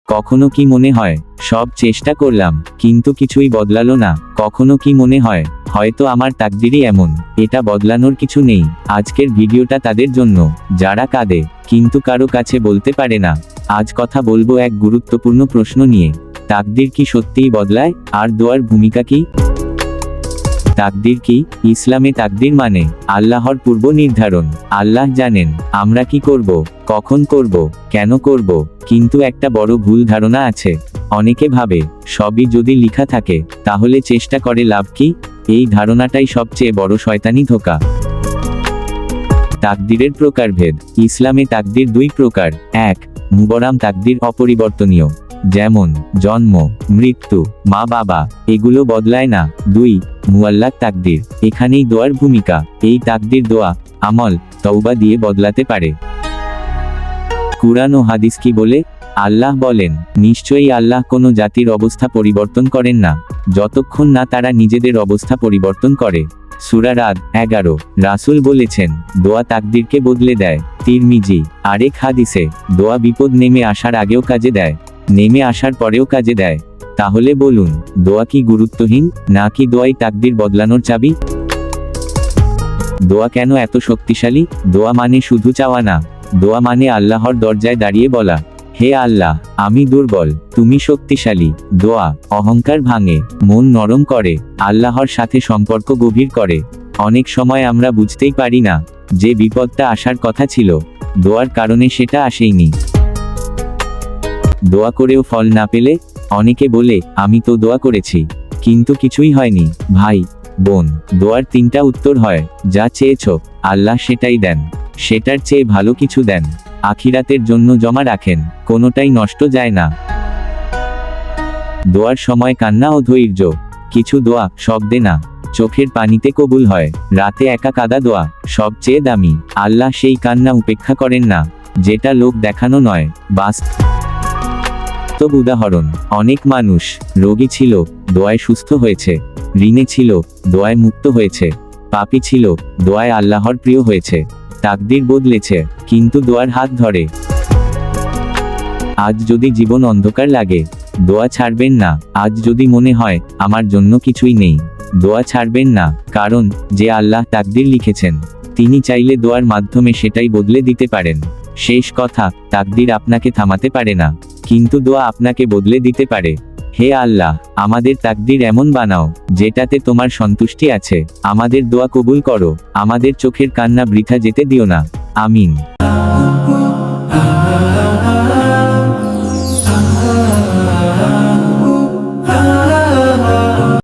কখনো কি মনে হয় সব চেষ্টা করলাম কিন্তু কিছুই বদলালো না? কখনো কি মনে হয় হয়তো আমার তাকদিরই এমন, এটা বদলানোর কিছু নেই? আজকের ভিডিওটা তাদের জন্য যারা কাঁদে কিন্তু কারো কাছে বলতে পারে না। আজ কথা বলবো এক গুরুত্বপূর্ণ প্রশ্ন নিয়ে, তাকদির কি সত্যিই বদলায়? আর দোয়ার ভূমিকা কি? তাকদির কি? ইসলামে তাকদির মানে আল্লাহর পূর্ব নির্ধারণ। আল্লাহ জানেন আমরা কি করব, কখন করব, কেন করব। কিন্তু একটা বড় ভুল ধারণা আছে। অনেকে ভাবে সবই যদি লেখা থাকে তাহলে চেষ্টা করে লাভ কি? এই ধারণাটাই সবচেয়ে বড় শয়তানি ধোঁকা। তাকদিরের প্রকারভেদ। ইসলামে তাকদির দুই প্রকার। এক, মুবরাম তাকদির, অপরিবর্তনীয়, যেমন জন্ম, মৃত্যু, মা বাবা, এগুলো বদলায় না। দুই, মুআল্লাক তাকদির, এখানেই দোয়ার ভূমিকা। এই তাকদির দোয়া, আমল, তওবা দিয়ে বদলাতে পারে। কুরআন ও হাদিস কি বলে? আল্লাহ বলেন, নিশ্চয়ই আল্লাহ কোনো জাতির অবস্থা পরিবর্তন করেন না যতক্ষণ না তারা নিজেদের অবস্থা পরিবর্তন করে। সূরা রাদ 11। রাসূল বলেছেন, দোয়া তাকদিরকে বদলে দেয়। তিরমিজি। আরেক হাদিসে, দোয়া বিপদ নেমে আসার আগেও কাজে দেয়, নেমে আসার পরেও কাজে দেয়। তাহলে বলুন, দোয়া কি গুরুত্বহীন, নাকি দোয়াই তাকদির বদলানোর চাবি? দোয়া কেন এত শক্তিশালী? দোয়া মানে শুধু চাওয়া না। দোয়া মানে আল্লাহর দরজায় দাঁড়িয়ে বলা, হে আল্লাহ, আমি দুর্বল, তুমি শক্তিশালী। দোয়া অহংকার ভাঙে, মন নরম করে, আল্লাহর সাথে সম্পর্ক গভীর করে। অনেক সময় আমরা বুঝতেই পারি না যে বিপদটা আসার কথা ছিল, দোয়ার কারণে সেটা আসেইনি। দোয়া করেও ফল না পেলে? অনেকে বলে, আমি তো দোয়া করেছি কিন্তু কিছুই হয়নি। ভাই বোন, দোয়ার তিনটা উত্তর হয়। যা চেয়েছো আল্লাহ সেটাই দেন, সেটার চেয়ে ভালো কিছু দেন, আখিরাতের জন্য জমা রাখেন, কোনোটাই নষ্ট যায় না। দোয়ার সময় কান্না ও ধৈর্য। কিছু দোয়া শব্দে না, চোখের পানিতে কবুল হয়। রাতে একা কাদা দোয়া সবচেয়ে দামি। আল্লাহ সেই কান্না উপেক্ষা করেন না, যেটা লোক দেখানো নয়, বাস্তব উদাহরণ। অনেক মানুষ রোগী ছিল, দোয়ায় সুস্থ হয়েছে। ঋণে ছিল, দোয়ায় মুক্ত হয়েছে। পাপী ছিল, দোয়ায় আল্লাহর প্রিয় হয়েছে। তাকদির বদলেছে, কিন্তু দোয়ার হাত ধরে। আজ যদি জীবন অন্ধকার লাগে, দোয়া ছাড়বেন না। আজ যদি মনে হয় আমার জন্য কিছুই নেই, দোয়া ছাড়বেন না। কারণ যে আল্লাহ তাকদির লিখেছেন, তিনি চাইলে দোয়ার মাধ্যমে সেটাই বদলে দিতে পারেন। শেষ কথা, তাকদির আপনাকে থামাতে পারে না, কিন্তু দোয়া আপনাকে বদলে দিতে পারে। হে আল্লাহ, আমাদের তাকদির এমন বানাও যেটাতে তোমার সন্তুষ্টি আছে। আমাদের দোয়া কবুল করো, আমাদের চোখের কান্না বৃথা যেতে দিও না। আমিন।